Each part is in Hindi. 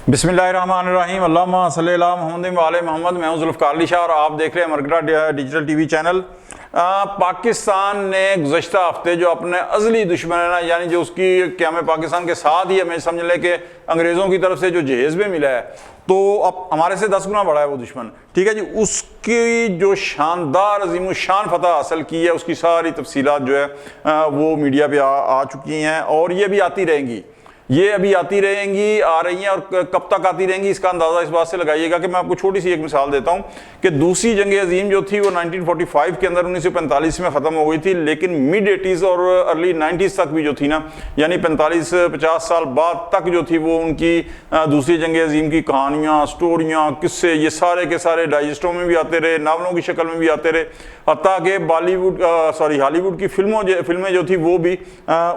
बिस्मिल्लाहिर्रहमानिर्रहीम अल्लाहुम्मा सल्ली अला मुहम्मद व आले मोहम्मद। मैं हूं जुल्फ़कार अली शाह और आप देख रहे हैं मरकज़ डिजिटल टीवी चैनल। पाकिस्तान ने गुज़श्ता हफ्ते जो अपने अज़ली दुश्मन है ना, यानी जो उसकी क़याम पाकिस्तान के साथ ही हमें समझ लें कि अंग्रेज़ों की तरफ से जो जहेज़ भी मिला है, तो अब हमारे से 10 गुना बड़ा है वो दुश्मन। ठीक है जी, उसकी जो शानदार अज़ीम शान फतह हासिल की है, उसकी सारी तफसीलात जो है वो मीडिया पे आ चुकी हैं और ये भी आती रहेंगी। ये अभी आती रहेंगी, आ रही हैं और कब तक आती रहेंगी इसका अंदाज़ा इस बात से लगाइएगा कि मैं आपको छोटी सी एक मिसाल देता हूं कि दूसरी जंग अजीम जो थी वो 1945 के अंदर 1945 में ख़त्म हो गई थी, लेकिन मिड 80s और अर्ली 90s तक भी जो थी ना, यानी 45-50 साल बाद तक जो थी वो उनकी दूसरी जंग अजीम की कहानियाँ, स्टोरियाँ, किस्से, ये सारे के सारे डाइजेस्टों में भी आते रहे, नावलों की शक्ल में भी आते रहे, हत्ता कि हॉलीवुड की फिल्में जो थी वो भी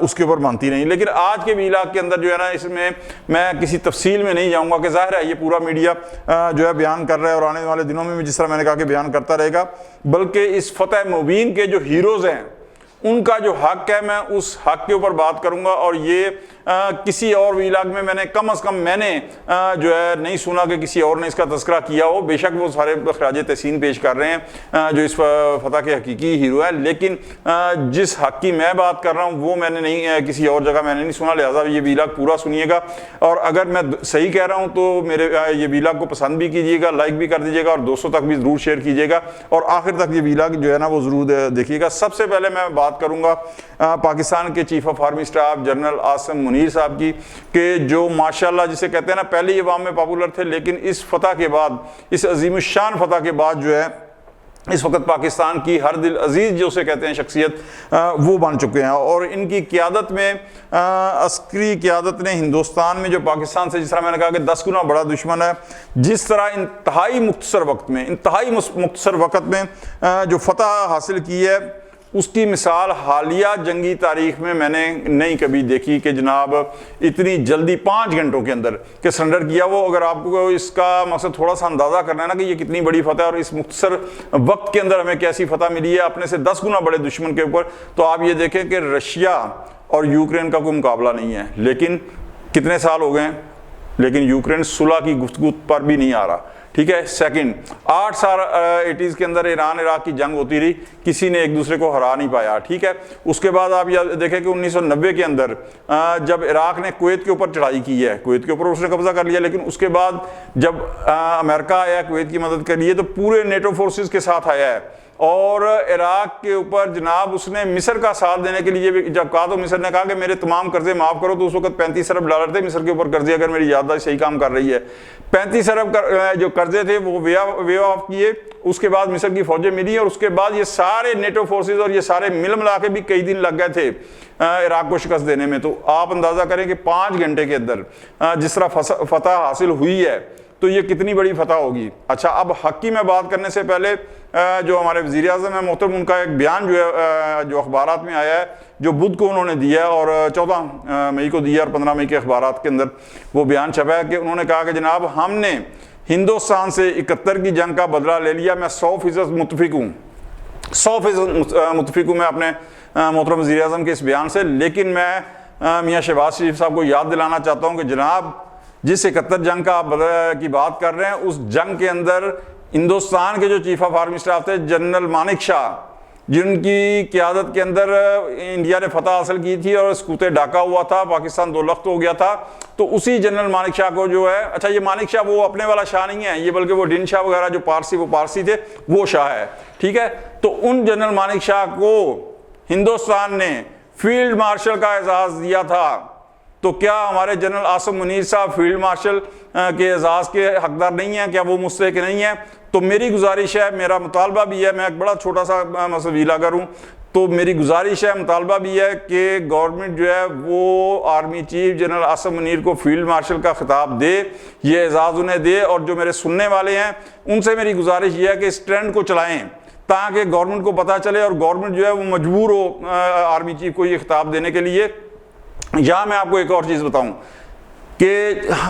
उसके ऊपर बनती रहीं। लेकिन आज के इलाके के अंदर जो है ना, इसमें मैं किसी तफसील में नहीं जाऊंगा कि जाहिर है ये पूरा मीडिया जो है बयान कर रहा है और आने वाले दिनों में भी जिस तरह मैंने कहा कि बयान करता रहेगा, बल्कि इस फतेह मुबीन के जो हीरोज़ हैं उनका जो हक है मैं उस हक के ऊपर बात करूंगा। और ये किसी और इलाके में मैंने कम से कम जो है नहीं सुना कि किसी और ने इसका तस्करा किया हो। बेशक वो सारे खराज तहसीन पेश कर रहे हैं जो इस फतह के हकीकी हीरो हैं, लेकिन जिस हक की मैं बात कर रहा हूँ वो मैंने नहीं, किसी और जगह मैंने नहीं सुना। लिहाजा ये वीलाग पूरा सुनिएगा और अगर मैं सही कह रहा हूँ तो मेरे ये वीलाग को पसंद भी कीजिएगा, लाइक भी कर दीजिएगा और दोस्तों तक भी ज़रूर शेयर कीजिएगा और आखिर तक ये वीलाग जो है ना वो ज़रूर देखिएगा। सबसे पहले मैं बात करूँगा पाकिस्तान के chief of army staff general Asim Munir साहब की, कि जो माशाल्लाह जिसे कहते हैं ना, पहले ही अवाम में पॉपुलर थे, लेकिन इस फतह के बाद, इस अजीम शान फतह के बाद जो है इस वक्त पाकिस्तान की हर दिल अजीज़ जो उसे कहते हैं शख्सियत वो बन चुके हैं। और इनकी क़ियादत में अस्करी क़ियादत ने हिंदुस्तान में जो पाकिस्तान से, जिस तरह मैंने कहा कि 10 गुना बड़ा दुश्मन है, जिस तरह इंतहाई मुख्तसर वक्त में जो फतह हासिल की है, उसकी मिसाल हालिया जंगी तारीख में मैंने नहीं कभी देखी कि जनाब इतनी जल्दी 5 घंटों के अंदर के सरेंडर किया वो। अगर आपको इसका मकसद थोड़ा सा अंदाज़ा करना है ना कि ये कितनी बड़ी फतह और इस मुख्तसर वक्त के अंदर हमें कैसी फतह मिली है अपने से 10 गुना बड़े दुश्मन के ऊपर, तो आप ये देखें कि रशिया और यूक्रेन का कोई मुकाबला नहीं है। लेकिन कितने साल हो गए, लेकिन यूक्रेन सुलह की गुफ्तगू पर भी नहीं आ रहा। ठीक है। सेकंड, 8 साल 80s के अंदर ईरान इराक की जंग होती रही, किसी ने एक दूसरे को हरा नहीं पाया। ठीक है। उसके बाद आप यह देखें कि 1990 के अंदर जब इराक ने कुवैत के ऊपर चढ़ाई की है, कुवैत के ऊपर उसने कब्जा कर लिया, लेकिन उसके बाद जब अमेरिका आया कुवैत की मदद के लिए तो पूरे नेटो फोर्सेस के साथ आया है और इराक के ऊपर जनाब उसने मिस्र का साथ देने के लिए जब कहा तो मिस्र ने कहा कि मेरे तमाम कर्जे माफ़ करो। तो उस वक्त 35 अरब डॉलर थे मिस्र के ऊपर कर्जे, अगर मेरी याददाश्त सही काम कर रही है। 35 अरब जो कर्जे थे वो वे ऑफ किए, उसके बाद मिस्र की फौजें मिली और उसके बाद ये सारे नेटो फोर्सेज और ये सारे मिला के भी कई दिन लग गए थे इराक को शिकस्त देने में। तो आप अंदाज़ा करें कि 5 घंटे के अंदर जिस तरह फतह हासिल हुई है तो ये कितनी बड़ी फतह होगी। अच्छा, अब हक की मैं बात करने से पहले जो हमारे वज़ीर आज़म है मोहतरम, उनका एक बयान जो है जो अखबारात में आया है, जो बुध को उन्होंने दिया है और 14 मई को दिया और 15 मई के अखबारात के अंदर वो बयान छपा है कि उन्होंने कहा कि जनाब हमने हिंदुस्तान से 71 की जंग का बदला ले लिया। मैं 100% मुतफिक हूँ, 100% मुतफिक हूँ मैं अपने मोहतरम वज़ीर आज़म के इस बयान से। लेकिन मैं मियाँ शहबाज शरीफ साहब को याद दिलाना चाहता हूँ कि जनाब जिस 71 जंग का की बात कर रहे हैं, उस जंग के अंदर हिंदुस्तान के जो चीफ ऑफ आर्मी स्टाफ थे जनरल मानिक शाह, जिनकी क़यादत के अंदर इंडिया ने फतह हासिल की थी और सकूते ढाका हुआ था, पाकिस्तान 2 लख्त हो गया था, तो उसी जनरल मानिक शाह को जो है, अच्छा ये मानिक शाह वो अपने वाला शाह नहीं है ये, बल्कि वो दिन शाह वगैरह जो पारसी थे वो शाह है। ठीक है। तो उन जनरल मानिक शाह को हिंदुस्तान ने फील्ड मार्शल का एजाज़ दिया था। तो क्या हमारे जनरल आसिम मुनीर साहब फील्ड मार्शल के एजाज़ के हकदार नहीं हैं? क्या वो मुस्तहिक नहीं है? तो मेरी गुजारिश है, मेरा मुतालबा भी है, मैं एक बड़ा छोटा सा मसवीला करूँ तो मेरी गुजारिश है, मुतालबा भी है कि गवर्नमेंट जो है वो army chief general Asim Munir को फील्ड मार्शल का खिताब दे, ये एजाज़ उन्हें दे। और जो मेरे सुनने वाले हैं उनसे मेरी गुजारिश ये है कि इस ट्रेंड को चलाएँ ताकि गवर्नमेंट को पता चले और गवर्नमेंट जो है वो मजबूर हो आर्मी चीफ को ये खिताब देने के लिए। यहाँ मैं आपको एक और चीज़ बताऊं कि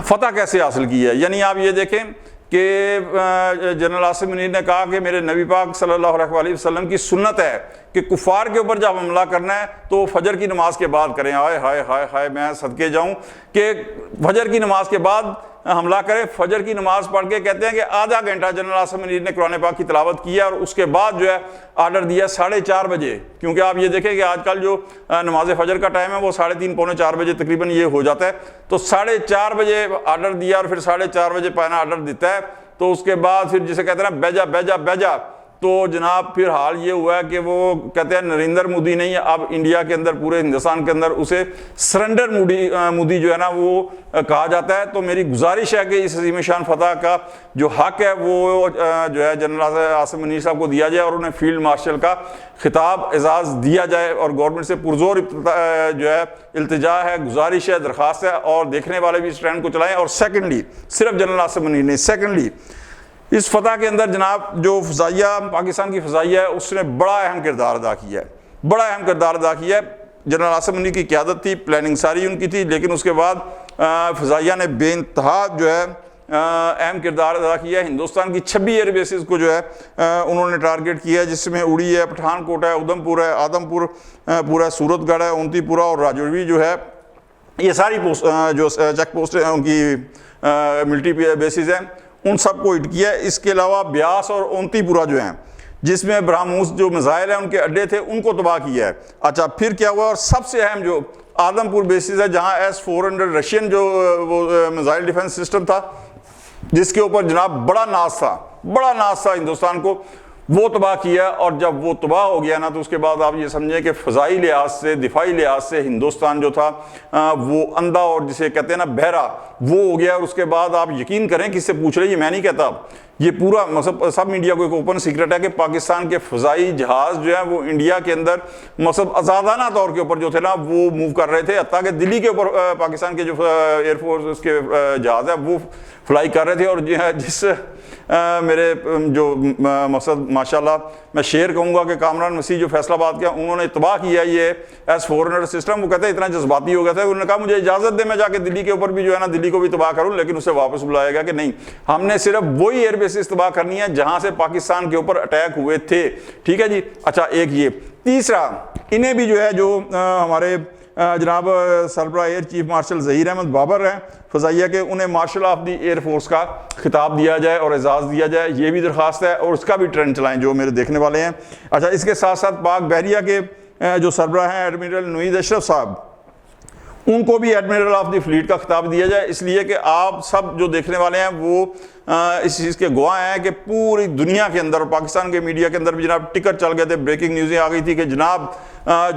फतह कैसे हासिल की है। यानी आप ये देखें कि जनरल आसिम मुनीर ने कहा कि मेरे नबी पाक सल्लल्लाहु अलैहि वसल्लम की सुन्नत है कि कुफार के ऊपर जब हमला करना है तो फजर की नमाज के बाद करें। हाय हाय हाय हाय, मैं सदके जाऊं कि फजर की नमाज के बाद हमला करे। फजर की नमाज पढ़ के कहते हैं कि आधा घंटा जनरल आसिम मुनीर ने कुरान पाक की तिलावत की है और उसके बाद जो है आर्डर दिया 4:30 बजे, क्योंकि आप ये देखें कि आजकल जो नमाज फजर का टाइम है वो 3:30 पौने 4 बजे तकरीबन ये हो जाता है। तो 4:30 बजे आर्डर दिया और फिर 4:30 बजे पहना आर्डर देता है। तो उसके बाद फिर जिसे कहते हैं ना बेजा बेजा बेजा, तो जनाब फिर हाल ये हुआ है कि वो कहते हैं नरेंद्र मोदी नहीं है, अब इंडिया के अंदर पूरे हिंदुस्तान के अंदर उसे सरेंडर मोदी जो है ना वो कहा जाता है। तो मेरी गुजारिश है कि इस अज़ीम शान फतह का जो हक है वो जो है जनरल आसिम मुनीर साहब को दिया जाए और उन्हें फील्ड मार्शल का खिताब एजाज़ दिया जाए और गवर्नमेंट से पुरजोर जो है इल्तिजा है, गुजारिश है, दरख्वास्त है और देखने वाले भी इस ट्रेंड को चलाएँ। और सेकेंडली सिर्फ जनरल आसिम मुनीर नहीं, सेकेंडली इस फतह के अंदर जनाब जो फ़ज़ाइया पाकिस्तान की फ़ज़ाइया है उसने बड़ा अहम किरदार अदा किया है, बड़ा अहम किरदार अदा किया है। जनरल आसिम मुनीर की क़यादत थी, प्लानिंग सारी उनकी थी, लेकिन उसके बाद फ़ज़ाइया ने बेइंतहा जो है अहम किरदार अदा किया है। हिंदुस्तान की 26 एयर बेसिस को जो है उन्होंने टारगेट किया है, जिसमें उड़ी है, पठानकोट है, उधमपुर है, आदमपुर पूरा, सूरतगढ़ है, उनतीपुरा और राजौरी जो है, ये सारी पोस्ट जो चेक पोस्ट है उनकी मिलिट्री बेसिस है, उन सबको हिट किया है। इसके अलावा ब्यास और ओंतीपुरा जो हैं जिसमें ब्रह्मोस जो मिसाइल हैं उनके अड्डे थे उनको तबाह किया है। अच्छा फिर क्या हुआ, और सबसे अहम जो आदमपुर बेसिस है जहां S-400 रशियन जो वो मिसाइल डिफेंस सिस्टम था जिसके ऊपर जनाब बड़ा नाज था हिंदुस्तान को, वो तबाह किया। और जब वो तबाह हो गया ना तो उसके बाद आप ये समझें कि फ़ज़ाई लिहाज से, दिफाई लिहाज से हिंदुस्तान जो था वो अंधा और जिसे कहते हैं ना बहरा, वो हो गया। और उसके बाद आप यकीन करें, किससे पूछ रहे, ये मैं नहीं कहता, ये पूरा मतलब सब मीडिया को एक ओपन सीक्रेट है कि पाकिस्तान के फ़ज़ाई जहाज़ जो है वो इंडिया के अंदर मतलब आज़ादाना तौर के ऊपर जो थे ना वो मूव कर रहे थे। हत्ता कि दिल्ली के ऊपर पाकिस्तान के जो एयरफोर्स के जहाज़ है वो फ्लाई कर रहे थे। और जिस मेरे जो मकसद माशाल्लाह मैं शेयर कहूँगा कि कामरान मसीह जो फैसलाबाद के उन्होंने तबाह किया ये S-400 सिस्टम, वो कहते हैं इतना जज्बाती हो गया था, उन्होंने कहा मुझे इजाज़त दे मैं जाके दिल्ली के ऊपर भी जो है ना दिल्ली को भी तबाह करूँ, लेकिन उसे वापस बुलाया गया कि नहीं, हमने सिर्फ वही एयर बेसिस तबाह करनी है जहाँ से पाकिस्तान के ऊपर अटैक हुए थे। ठीक है जी। अच्छा एक ये, तीसरा इन्हें भी जो है जो हमारे जनाब सरबराह air chief marshal Zaheer Ahmed Babar हैं फ़ज़ाइया के, उन्हें मार्शल ऑफ द एयरफोर्स का खिताब दिया जाए और एजाज़ दिया जाए, ये भी दरख्वास्त है और उसका भी ट्रेंड चलाएं जो मेरे देखने वाले हैं। अच्छा इसके साथ साथ पाक बहरिया के जो सरबराह हैं एडमिरल नवीद अशरफ साहब, उनको भी एडमिरल ऑफ द फ्लीट का खिताब दिया जाए, इसलिए कि आप सब जो देखने वाले हैं वो इस चीज़ के गवाह हैं कि पूरी दुनिया के अंदर, पाकिस्तान के मीडिया के अंदर भी जनाब टिकर चल गए थे, ब्रेकिंग न्यूज़ें आ गई थी कि जनाब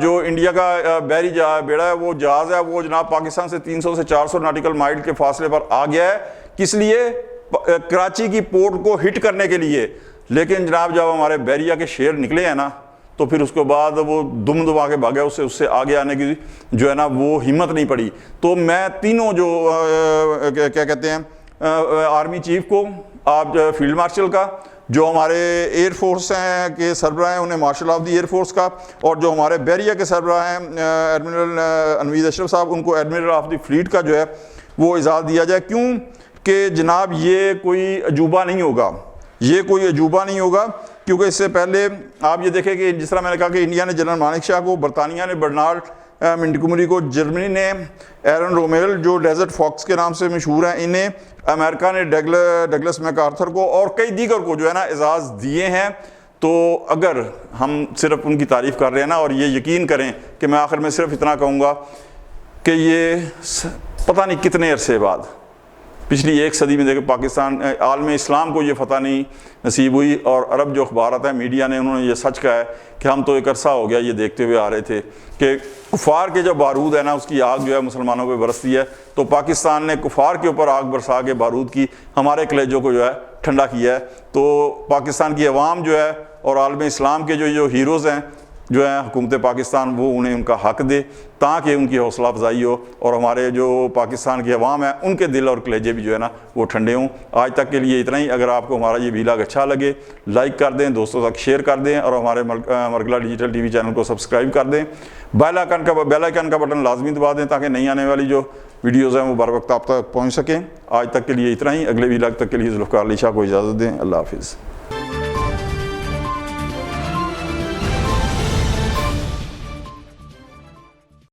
जो इंडिया का बहरी बेड़ा है वो जहाज़ है वो जनाब पाकिस्तान से 300 से 400 नॉटिकल माइल के फासले पर आ गया है। किस लिए? कराची की पोर्ट को हिट करने के लिए। लेकिन जनाब जब हमारे बहरिया के शेर निकले हैं ना तो फिर उसके बाद वो दुम दबा के भागे, उससे आगे आने की जो है ना वो हिम्मत नहीं पड़ी। तो मैं तीनों जो क्या कहते हैं आर्मी चीफ को, आप फील्ड मार्शल का, जो हमारे एयरफोर्स हैं के सरबराह हैं उन्हें मार्शल ऑफ द एयरफोर्स का, और जो हमारे बहरिया के सरबराह हैं एडमिरल नवीद अशरफ साहब, उनको एडमिरल ऑफ द फ्लीट का जो है वो इजाज़ दिया जाए। क्यों कि जनाब ये कोई अजूबा नहीं होगा, ये कोई अजूबा नहीं होगा, क्योंकि इससे पहले आप ये देखें कि जिस तरह मैंने कहा कि इंडिया ने जनरल मानिक शाह को, बरतानिया ने बर्नार्ड मिंटगोमरी को, जर्मनी ने एरन रोमेल जो डेजर्ट फॉक्स के नाम से मशहूर हैं इन्हें, अमेरिका ने डगलस मैकार्थर को और कई दीगर को जो है ना एजाज़ दिए हैं। तो अगर हम सिर्फ उनकी तारीफ़ कर रहे हैं ना, और ये यकीन करें कि मैं आखिर में सिर्फ इतना कहूँगा कि ये पता नहीं कितने अरसे बाद, पिछली एक सदी में देखे पाकिस्तान आलम इस्लाम को ये फतह नहीं नसीब हुई, और अरब जो अखबारात हैं मीडिया ने उन्होंने ये सच कहा है कि हम तो एक अरसा हो गया ये देखते हुए आ रहे थे कि कुफार के जो बारूद है ना उसकी आग जो है मुसलमानों पे बरसती है। तो पाकिस्तान ने कुफार के ऊपर आग बरसा के बारूद की हमारे कलेजों को जो है ठंडा किया है। तो पाकिस्तान की अवाम जो है और आलम इस्लाम के जो हीरोज़ हैं जो है हुकूमत पाकिस्तान, वो उन्हें उनका हक दे ताकि उनकी हौसला अफजाई हो और हमारे जो पाकिस्तान की अवाम है उनके दिल और कलेजे भी जो है ना वो ठंडे हों। आज तक के लिए इतना ही। अगर आपको हमारा ये व्लॉग अच्छा लगे लाइक कर दें, दोस्तों तक शेयर कर दें और हमारे मरगला डिजिटल टीवी चैनल को सब्सक्राइब कर दें। बेल आइकन का बटन लाजमी दबा दें ताकि नई आने वाली जो वीडियोज़ हैं वो बर वक्त आप तक पहुँच सकें। आज तक के लिए इतना ही। अगले व्लॉग तक के लिए जुल्फ़िकार अली शाह को इजाज़त दें। अल्लाह हाफिज़।